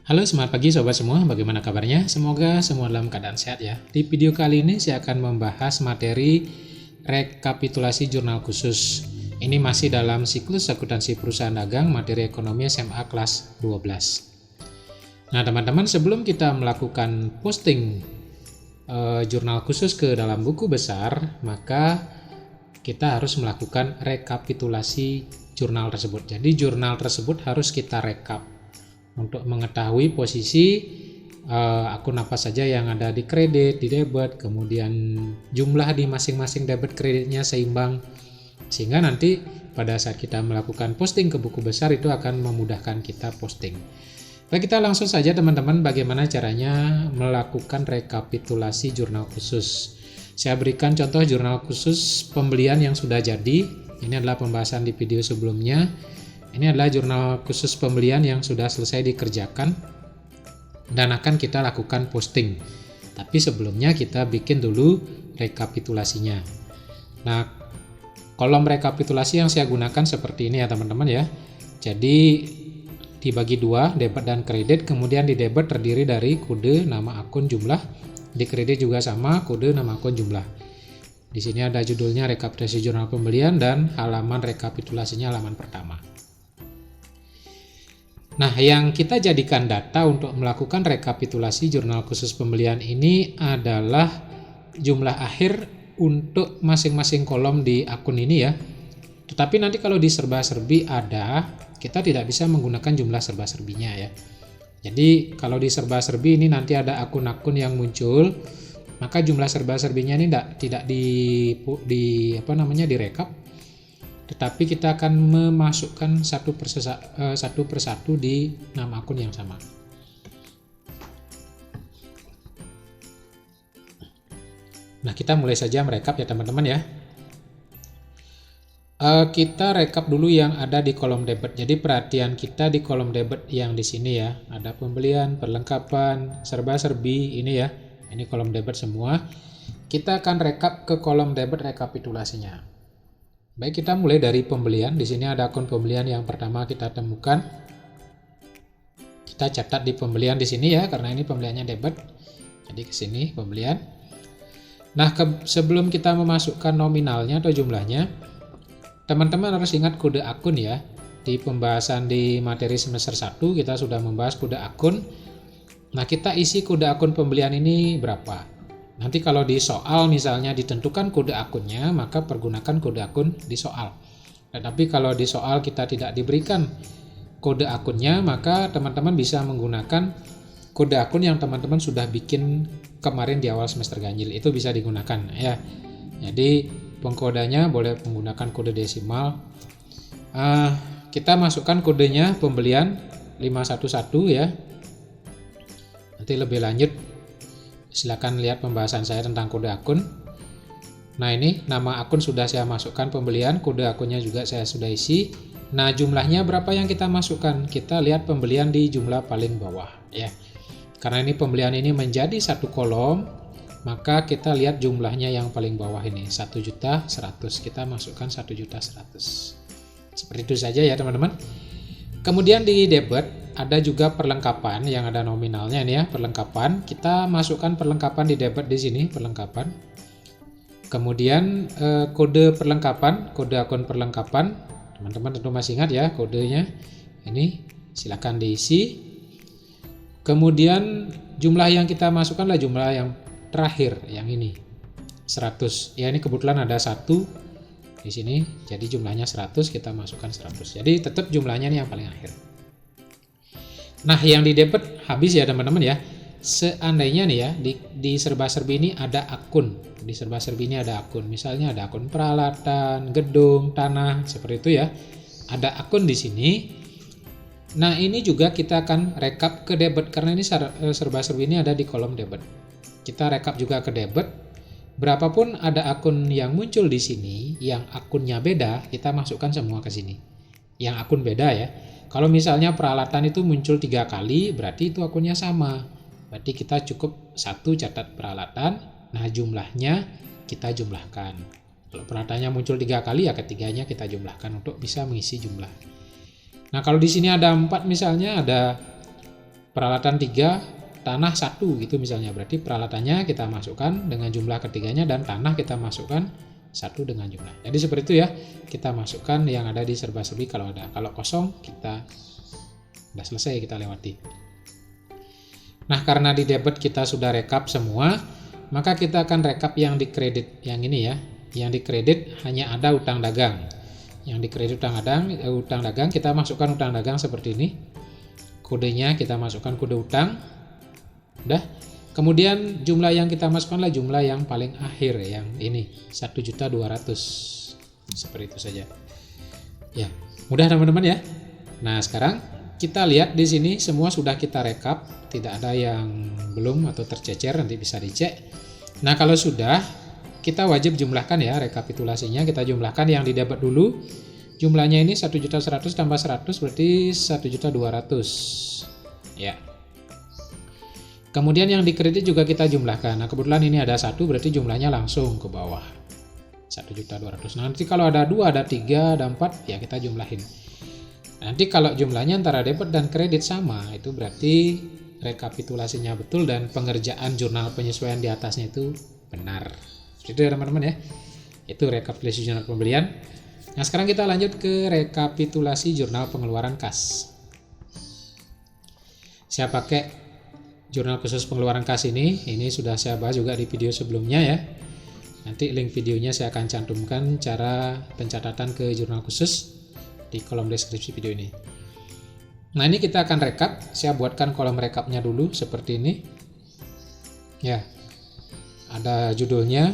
Halo, semangat pagi sobat semua, bagaimana kabarnya? Semoga semua dalam keadaan sehat ya. Di video kali ini saya akan membahas materi rekapitulasi jurnal khusus. Ini masih dalam siklus akuntansi perusahaan dagang materi ekonomi SMA kelas 12. Nah teman-teman, sebelum kita melakukan posting jurnal khusus ke dalam buku besar, maka kita harus melakukan rekapitulasi jurnal tersebut. Jadi jurnal tersebut harus kita rekap untuk mengetahui posisi akun apa saja yang ada di kredit, di debit, kemudian jumlah di masing-masing debit kreditnya seimbang, sehingga nanti pada saat kita melakukan posting ke buku besar itu akan memudahkan kita posting. Baik, kita langsung saja teman-teman bagaimana caranya melakukan rekapitulasi jurnal khusus. Saya berikan contoh jurnal khusus pembelian yang sudah jadi. Ini adalah pembahasan di video sebelumnya. Ini adalah jurnal khusus pembelian yang sudah selesai dikerjakan dan akan kita lakukan posting. Tapi sebelumnya kita bikin dulu rekapitulasinya. Nah, kolom rekapitulasi yang saya gunakan seperti ini ya teman-teman ya. Jadi dibagi dua, debit dan kredit. Kemudian di debit terdiri dari kode, nama akun, jumlah. Di kredit juga sama, kode, nama akun, jumlah. Di sini ada judulnya rekapitulasi jurnal pembelian dan halaman rekapitulasinya halaman pertama. Nah, yang kita jadikan data untuk melakukan rekapitulasi jurnal khusus pembelian ini adalah jumlah akhir untuk masing-masing kolom di akun ini ya. Tetapi nanti kalau di serba-serbi ada, kita tidak bisa menggunakan jumlah serba-serbinya ya. Jadi kalau di serba-serbi ini nanti ada akun-akun yang muncul, maka jumlah serba-serbinya ini tidak direkap. Tetapi kita akan memasukkan satu persatu di nama akun yang sama. Nah, kita mulai saja merekap ya teman-teman ya. Kita rekap dulu yang ada di kolom debit. Jadi perhatian kita di kolom debit yang di sini ya. Ada pembelian, perlengkapan, serba-serbi ini ya. Ini kolom debit semua. Kita akan rekap ke kolom debit rekapitulasinya. Baik, kita mulai dari pembelian. Di sini ada akun pembelian yang pertama kita temukan. Kita catat di pembelian di sini ya, karena ini pembeliannya debit. Jadi ke sini pembelian. Nah, sebelum kita memasukkan nominalnya atau jumlahnya, teman-teman harus ingat kode akun ya. Di pembahasan di materi semester 1 kita sudah membahas kode akun. Nah, kita isi kode akun pembelian ini berapa? Nanti kalau di soal misalnya ditentukan kode akunnya, maka pergunakan kode akun di soal. Tetapi kalau di soal kita tidak diberikan kode akunnya, maka teman-teman bisa menggunakan kode akun yang teman-teman sudah bikin kemarin di awal semester ganjil. Itu bisa digunakan ya. Jadi pengkodanya boleh menggunakan kode desimal. Kita masukkan kodenya pembelian 511 ya. Nanti lebih lanjut silakan lihat pembahasan saya tentang kode akun. Nah, ini nama akun sudah saya masukkan pembelian, kode akunnya juga saya sudah isi. Nah, jumlahnya berapa yang kita masukkan? Kita lihat pembelian di jumlah paling bawah ya. Karena ini pembelian ini menjadi satu kolom, maka kita lihat jumlahnya yang paling bawah ini 1.100.000. Kita masukkan 1.100.000. Seperti itu saja ya teman-teman. Kemudian di debit ada juga perlengkapan yang ada nominalnya ini ya, perlengkapan. Kita masukkan perlengkapan di debit di sini, perlengkapan. Kemudian kode perlengkapan, kode akun perlengkapan. Teman-teman tentu masih ingat ya kodenya. Ini silakan diisi. Kemudian jumlah yang kita masukkan adalah jumlah yang terakhir, yang ini 100. Ya, ini kebetulan ada satu di sini, jadi jumlahnya 100, kita masukkan 100. Jadi tetap jumlahnya ini yang paling akhir. Nah, yang di debit habis ya teman-teman ya. Seandainya nih ya di serba-serbi ini ada akun. Di serba-serbi ini ada akun. Misalnya ada akun peralatan, gedung, tanah, seperti itu ya. Ada akun di sini. Nah, ini juga kita akan rekap ke debit karena ini serba-serbi ini ada di kolom debit. Kita rekap juga ke debit. Berapapun ada akun yang muncul di sini, yang akunnya beda, kita masukkan semua ke sini. Yang akun beda ya. Kalau misalnya peralatan itu muncul 3 kali, berarti itu akunnya sama. Berarti kita cukup satu catat peralatan, nah jumlahnya kita jumlahkan. Kalau peralatannya muncul 3 kali, ya ketiganya kita jumlahkan untuk bisa mengisi jumlah. Nah, kalau di sini ada 4 misalnya, ada peralatan 3, tanah 1 gitu misalnya. Berarti peralatannya kita masukkan dengan jumlah ketiganya dan tanah kita masukkan 1 dengan jumlah. Jadi seperti itu ya, kita masukkan yang ada di serba-serbi kalau ada. Kalau kosong kita udah selesai, kita lewati. Nah, karena di debit kita sudah rekap semua, maka kita akan rekap yang di kredit yang ini ya. Yang di kredit hanya ada utang dagang. Yang di kredit utang dagang kita masukkan utang dagang seperti ini. Kodenya kita masukkan kode utang. Udah. Kemudian jumlah yang kita masukkanlah jumlah yang paling akhir yang ini 1.200.000. Seperti itu saja. Ya, mudah teman-teman ya. Nah, sekarang kita lihat di sini semua sudah kita rekap, tidak ada yang belum atau tercecer, nanti bisa dicek. Nah, kalau sudah, kita wajib jumlahkan ya rekapitulasinya. Kita jumlahkan yang di debit dulu. Jumlahnya ini 1.100.000 tambah 100 berarti 1.200.000. Ya. Kemudian yang di kredit juga kita jumlahkan. Nah, kebetulan ini ada 1 berarti jumlahnya langsung ke bawah. 1.200.000. Nanti kalau ada 2, ada 3, ada 4 ya kita jumlahin. Nanti kalau jumlahnya antara debit dan kredit sama, itu berarti rekapitulasinya betul dan pengerjaan jurnal penyesuaian di atasnya itu benar. Itu ya teman-teman ya. Itu rekapitulasi jurnal pembelian. Nah, sekarang kita lanjut ke rekapitulasi jurnal pengeluaran kas. Saya pakai jurnal khusus pengeluaran kas ini sudah saya bahas juga di video sebelumnya ya. Nanti link videonya saya akan cantumkan cara pencatatan ke jurnal khusus di kolom deskripsi video ini. Nah, ini kita akan rekap. Saya buatkan kolom rekapnya dulu seperti ini. Ya. Ada judulnya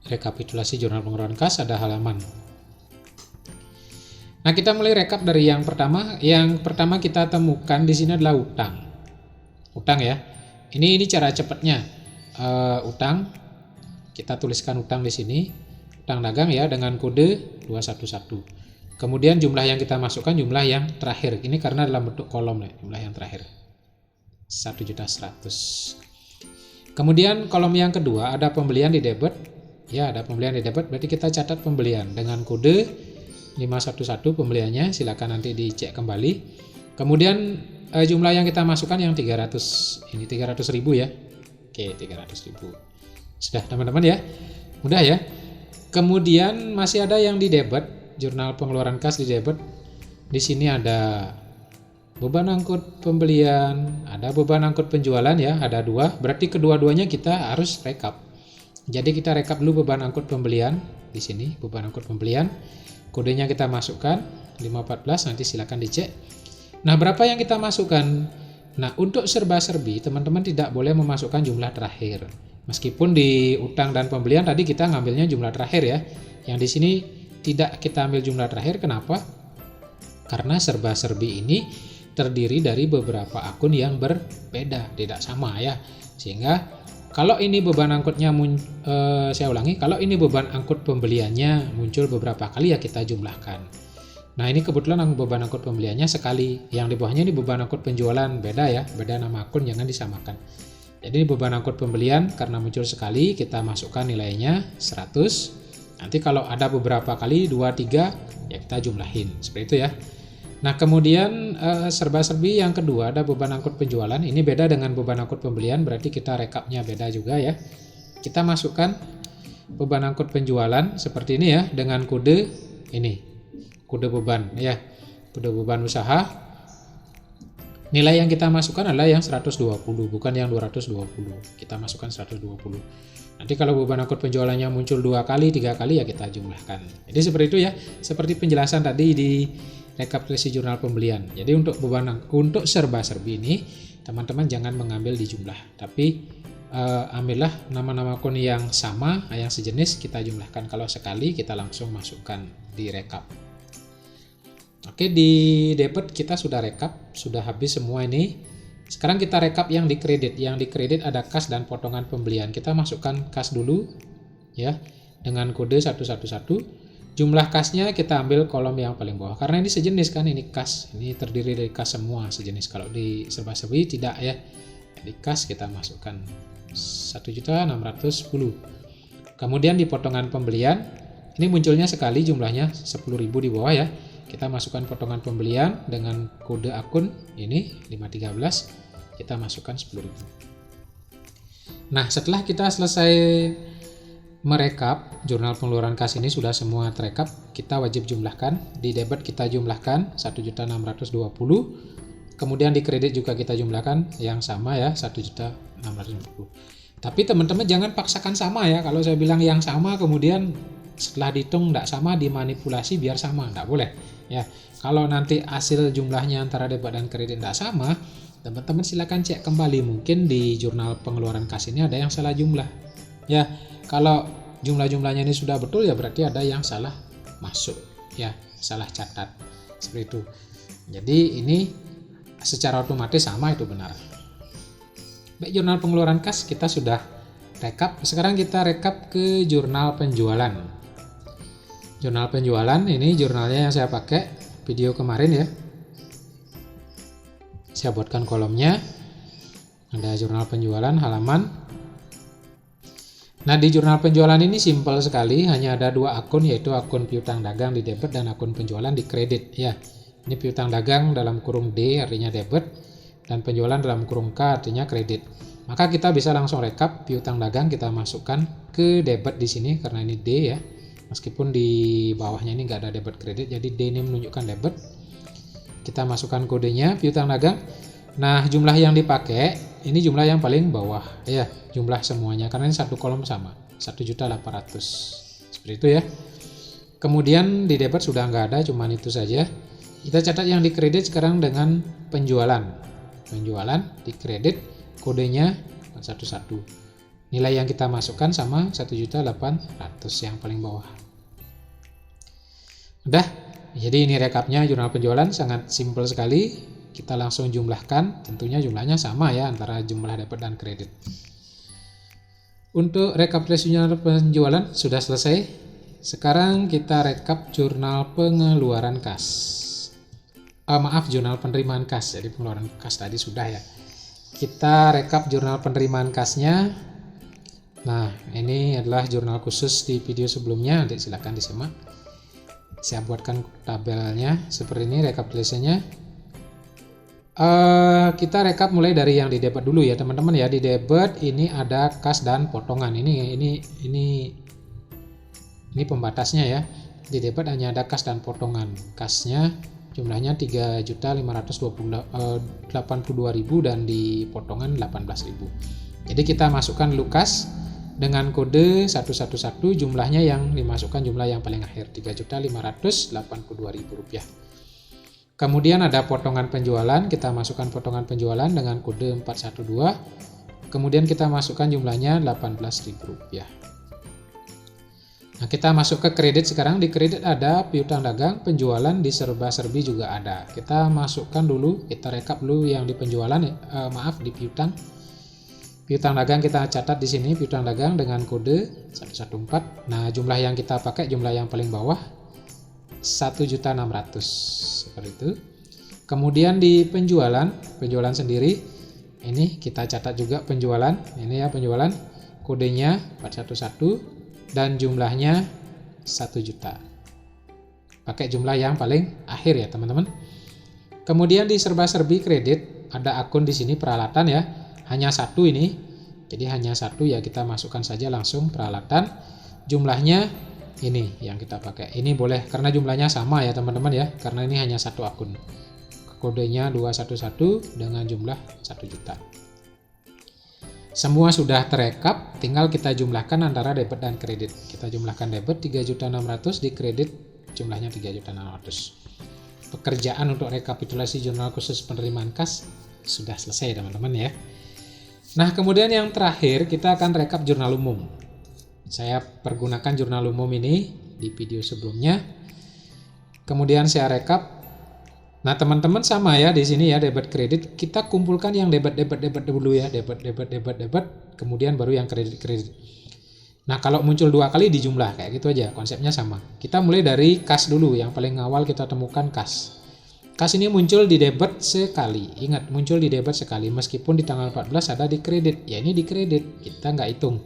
rekapitulasi jurnal pengeluaran kas, ada halaman. Nah, kita mulai rekap dari yang pertama. Yang pertama kita temukan di sini adalah utang. Utang ya. Ini cara cepatnya. Utang. Kita tuliskan utang di sini. Utang dagang ya dengan kode 211. Kemudian jumlah yang kita masukkan jumlah yang terakhir. Ini karena dalam bentuk kolom ya, jumlah yang terakhir. 1.100.000. Kemudian kolom yang kedua ada pembelian di debit. Ya, ada pembelian di debit, berarti kita catat pembelian dengan kode 511 pembeliannya, silakan nanti dicek kembali. Kemudian jumlah yang kita masukkan yang 300, ini 300.000 ya. Oke, 300.000. Sudah teman-teman ya, mudah ya. Kemudian masih ada yang di debit, jurnal pengeluaran kas di debit. Di sini ada beban angkut pembelian, ada beban angkut penjualan ya, ada 2. Berarti kedua-duanya kita harus rekap. Jadi kita rekap dulu beban angkut pembelian di sini, beban angkut pembelian. Kodenya kita masukkan 514, nanti silakan dicek. Nah, berapa yang kita masukkan? Nah, untuk serba-serbi teman-teman tidak boleh memasukkan jumlah terakhir. Meskipun di utang dan pembelian tadi kita ngambilnya jumlah terakhir ya. Yang di sini tidak kita ambil jumlah terakhir, kenapa? Karena serba-serbi ini terdiri dari beberapa akun yang berbeda, tidak sama ya. Sehingga kalau ini beban angkutnya, saya ulangi, kalau ini beban angkut pembeliannya muncul beberapa kali ya kita jumlahkan. Nah, ini kebetulan beban angkut pembeliannya sekali. Yang di bawahnya ini beban angkut penjualan, beda ya, beda nama akun, jangan disamakan. Jadi beban angkut pembelian karena muncul sekali, kita masukkan nilainya 100. Nanti kalau ada beberapa kali, 2, 3, ya kita jumlahin. Seperti itu ya. Nah, kemudian serba-serbi yang kedua ada beban angkut penjualan. Ini beda dengan beban angkut pembelian, berarti kita rekapnya beda juga ya. Kita masukkan beban angkut penjualan seperti ini ya, dengan kode ini, kode beban ya, kode beban usaha. Nilai yang kita masukkan adalah yang 120, bukan yang 220. Kita masukkan 120. Nanti kalau beban angkut penjualannya muncul 2 kali, 3 kali ya kita jumlahkan. Jadi seperti itu ya, seperti penjelasan tadi di rekapitulasi jurnal pembelian. Jadi untuk untuk serba-serbi ini teman-teman jangan mengambil di jumlah, tapi ambillah nama-nama akun yang sama, yang sejenis kita jumlahkan. Kalau sekali kita langsung masukkan di rekap. Oke, di debit kita sudah rekap, sudah habis semua ini. Sekarang kita rekap yang di kredit. Yang di kredit ada kas dan potongan pembelian. Kita masukkan kas dulu ya dengan kode 111. Jumlah kasnya kita ambil kolom yang paling bawah. Karena ini sejenis kan, ini kas. Ini terdiri dari kas semua sejenis. Kalau di serba-serbi tidak ya. Di kas kita masukkan 1.610. Kemudian di potongan pembelian, ini munculnya sekali jumlahnya 10.000 di bawah ya. kita masukkan potongan pembelian dengan kode akun ini 513, kita masukkan 10.000. Nah, setelah kita selesai merekap, jurnal pengeluaran kas ini sudah semua terekap, kita wajib jumlahkan. Di debit kita jumlahkan 1.620, kemudian di kredit juga kita jumlahkan yang sama ya, 1.620. Tapi teman-teman jangan paksakan sama ya. Kalau saya bilang yang sama kemudian setelah dihitung tidak sama, dimanipulasi biar sama, tidak boleh ya. Kalau nanti hasil jumlahnya antara debit dan kredit tidak sama, teman-teman silakan cek kembali, mungkin di jurnal pengeluaran kas ini ada yang salah jumlah ya. Kalau jumlah-jumlahnya ini sudah betul ya berarti ada yang salah masuk ya, salah catat seperti itu. Jadi ini secara otomatis sama, itu benar. Baik, jurnal pengeluaran kas kita sudah rekap. Sekarang kita rekap ke jurnal penjualan. Jurnal penjualan ini jurnalnya yang saya pakai video kemarin ya. Saya buatkan kolomnya. Ada jurnal penjualan halaman. Nah, di jurnal penjualan ini simpel sekali, hanya ada 2 akun, yaitu akun piutang dagang di debit dan akun penjualan di kredit ya. Ini piutang dagang dalam kurung D artinya debit, dan penjualan dalam kurung K artinya kredit. Maka kita bisa langsung rekap piutang dagang, kita masukkan ke debit di sini karena ini D ya. Meskipun di bawahnya ini nggak ada debit kredit, jadi D ini menunjukkan debit. Kita masukkan kodenya piutang dagang. Nah, jumlah yang dipakai ini jumlah yang paling bawah ya, jumlah semuanya karena ini satu kolom sama, 1.800.000 seperti itu ya. Kemudian di debit sudah nggak ada, cuman itu saja. Kita catat yang di kredit sekarang dengan penjualan. Penjualan di kredit kodenya 11. Nilai yang kita masukkan sama 1.800.000 yang paling bawah. Udah, jadi ini rekapnya jurnal penjualan, sangat simpel sekali. Kita langsung jumlahkan, tentunya jumlahnya sama ya antara jumlah debit dan kredit. Untuk rekapitulasi jurnal penjualan sudah selesai. Sekarang kita rekap jurnal pengeluaran kas. Jurnal penerimaan kas. Jadi pengeluaran kas tadi sudah ya. Kita rekap jurnal penerimaan kasnya. Nah, ini adalah jurnal khusus di video sebelumnya, nanti silakan disimak. Saya buatkan tabelnya seperti ini rekapitulasinya. Kita rekap mulai dari yang di debit dulu ya teman-teman ya. Di debit ini ada kas dan potongan. Ini pembatasnya ya. Di debit hanya ada kas dan potongan. Kasnya jumlahnya 3.582.000 dan di potongan 18.000. Jadi kita masukkan dulu kas dengan kode 111, jumlahnya yang dimasukkan jumlah yang paling akhir 3.582.000 rupiah. Kemudian ada potongan penjualan, kita masukkan potongan penjualan dengan kode 412. Kemudian kita masukkan jumlahnya 18.000 rupiah. Nah, kita masuk ke kredit sekarang. Di kredit ada piutang dagang, penjualan, di serba-serbi juga ada. Kita masukkan dulu, kita rekap dulu yang di penjualan, di piutang. Piutang dagang kita catat di sini, piutang dagang dengan kode 114. Nah, jumlah yang kita pakai jumlah yang paling bawah 1.600.000 seperti itu. Kemudian di penjualan sendiri ini kita catat juga penjualan. Ini ya penjualan, kodenya 411 dan jumlahnya 1 juta. Pakai jumlah yang paling akhir ya teman-teman. Kemudian di serba-serbi kredit ada akun di sini peralatan ya. Hanya satu ini. Jadi hanya satu ya, kita masukkan saja langsung peralatan. Jumlahnya ini yang kita pakai. Ini boleh karena jumlahnya sama ya teman-teman ya. Karena ini hanya satu akun. Kodenya 211 dengan jumlah 1 juta. Semua sudah terekap, tinggal kita jumlahkan antara debit dan kredit. Kita jumlahkan debit 3.600.000, di kredit jumlahnya 3.600.000. Pekerjaan untuk rekapitulasi jurnal khusus penerimaan kas sudah selesai teman-teman ya. Nah, kemudian yang terakhir kita akan rekap jurnal umum. Saya pergunakan jurnal umum ini di video sebelumnya. Kemudian saya rekap. Nah, teman-teman sama ya di sini ya, debit kredit kita kumpulkan yang debit dulu ya, debit, kemudian baru yang kredit. Nah, kalau muncul 2 kali dijumlah kayak gitu aja, konsepnya sama. Kita mulai dari kas dulu, yang paling awal kita temukan kas. Kas ini muncul di debit sekali. Ingat, muncul di debit sekali meskipun di tanggal 14 ada di kredit. Ya ini di kredit, kita nggak hitung.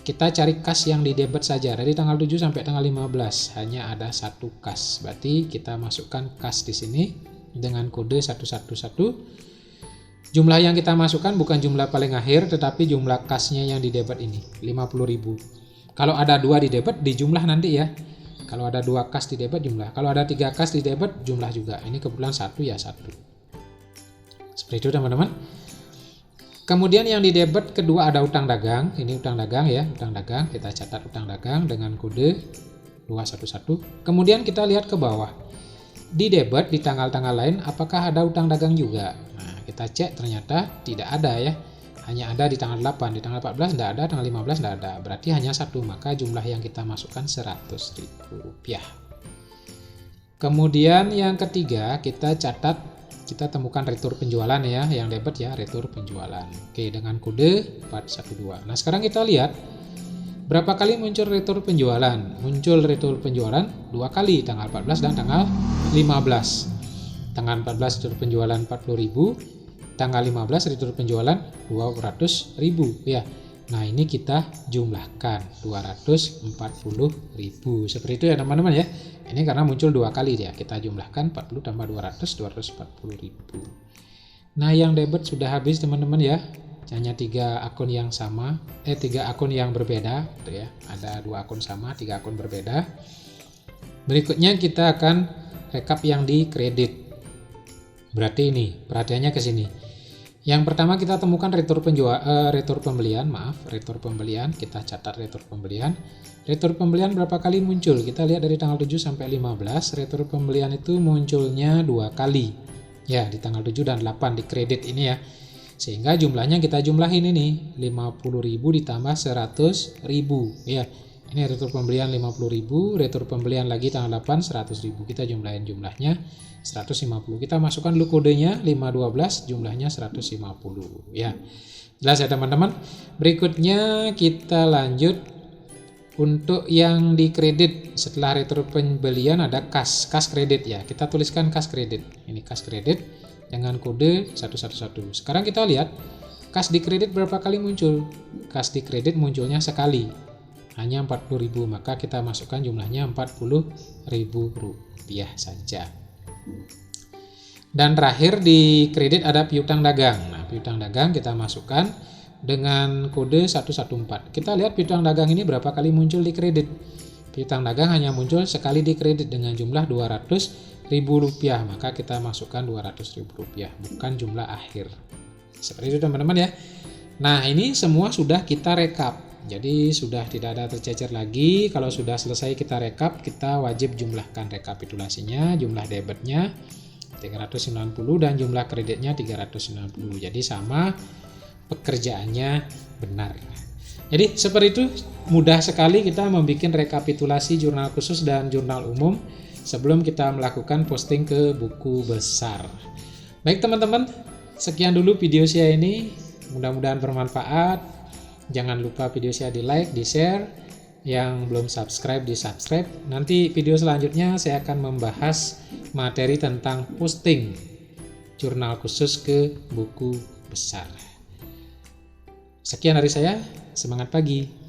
kita cari kas yang di debit saja. Dari tanggal 7 sampai tanggal 15 hanya ada satu kas. Berarti kita masukkan kas di sini dengan kode 111. Jumlah yang kita masukkan bukan jumlah paling akhir, tetapi jumlah kasnya yang di debit ini 50.000. Kalau ada 2 di debit dijumlah nanti ya. Kalau ada 2 kas di debit jumlah. Kalau ada 3 kas di debit jumlah juga. Ini kebetulan 1 ya 1. Seperti itu teman-teman. Kemudian yang di debit kedua ada utang dagang. Ini utang dagang ya, utang dagang. Kita catat utang dagang dengan kode 211. Kemudian kita lihat ke bawah. Di debit di tanggal-tanggal lain apakah ada utang dagang juga? Nah, kita cek ternyata tidak ada ya. Hanya ada di tanggal 8, di tanggal 14 tidak ada, tanggal 15 tidak ada. Berarti hanya 1, maka jumlah yang kita masukkan Rp100.000. Kemudian yang ketiga kita catat, kita temukan retur penjualan ya, yang debit ya, retur penjualan. Oke, dengan kode 412. Nah, sekarang kita lihat berapa kali muncul retur penjualan. Muncul retur penjualan 2 kali, tanggal 14 dan tanggal 15. Tanggal 14 retur penjualan 40.000, tanggal 15 retur penjualan 200.000 ya. Nah, ini kita jumlahkan 240.000. Seperti itu ya teman-teman ya. Ini karena muncul 2 kali ya. Kita jumlahkan 40 tambah 240.000. Nah, yang debit sudah habis teman-teman ya. Hanya 3 akun yang sama, 3 akun yang berbeda gitu ya. Ada 2 akun sama, 3 akun berbeda. Berikutnya kita akan rekap yang di kredit. Berarti ini, perhatiannya ke sini. Yang pertama kita temukan retur pembelian, retur pembelian, kita catat retur pembelian. Retur pembelian berapa kali muncul? Kita lihat dari tanggal 7 sampai 15, retur pembelian itu munculnya 2 kali. Ya, di tanggal 7 dan 8 di kredit ini ya. Sehingga jumlahnya kita jumlahin ini, 50.000 ditambah 100.000 ya. Ini retur pembelian 50.000, retur pembelian lagi tanggal 8 100.000. Kita jumlahin jumlahnya 150. Kita masukkan dulu kodenya 512, jumlahnya 150 ya. Jelas ya teman-teman. Berikutnya kita lanjut untuk yang di kredit. Setelah retur pembelian ada kas kredit ya. Kita tuliskan kas kredit. Ini kas kredit dengan kode 111. Sekarang kita lihat kas di kredit berapa kali muncul. Kas di kredit munculnya sekali, hanya 40.000, maka kita masukkan jumlahnya Rp40.000 saja. Dan terakhir di kredit ada piutang dagang. Nah, piutang dagang kita masukkan dengan kode 114. Kita lihat piutang dagang ini berapa kali muncul di kredit. Piutang dagang hanya muncul sekali di kredit dengan jumlah Rp200.000, maka kita masukkan Rp200.000, bukan jumlah akhir. Seperti itu teman-teman ya. Nah, ini semua sudah kita rekap. Jadi sudah tidak ada tercecer lagi. Kalau sudah selesai kita rekap, kita wajib jumlahkan rekapitulasinya, jumlah debitnya 390 dan jumlah kreditnya 390. Jadi sama, pekerjaannya benar. Jadi seperti itu, mudah sekali kita membuat rekapitulasi jurnal khusus dan jurnal umum sebelum kita melakukan posting ke buku besar. Baik teman-teman, sekian dulu video saya ini. Mudah-mudahan bermanfaat. Jangan lupa video saya di like, di share. Yang belum subscribe, di subscribe. Nanti video selanjutnya saya akan membahas materi tentang posting jurnal khusus ke buku besar. Sekian dari saya, semangat pagi.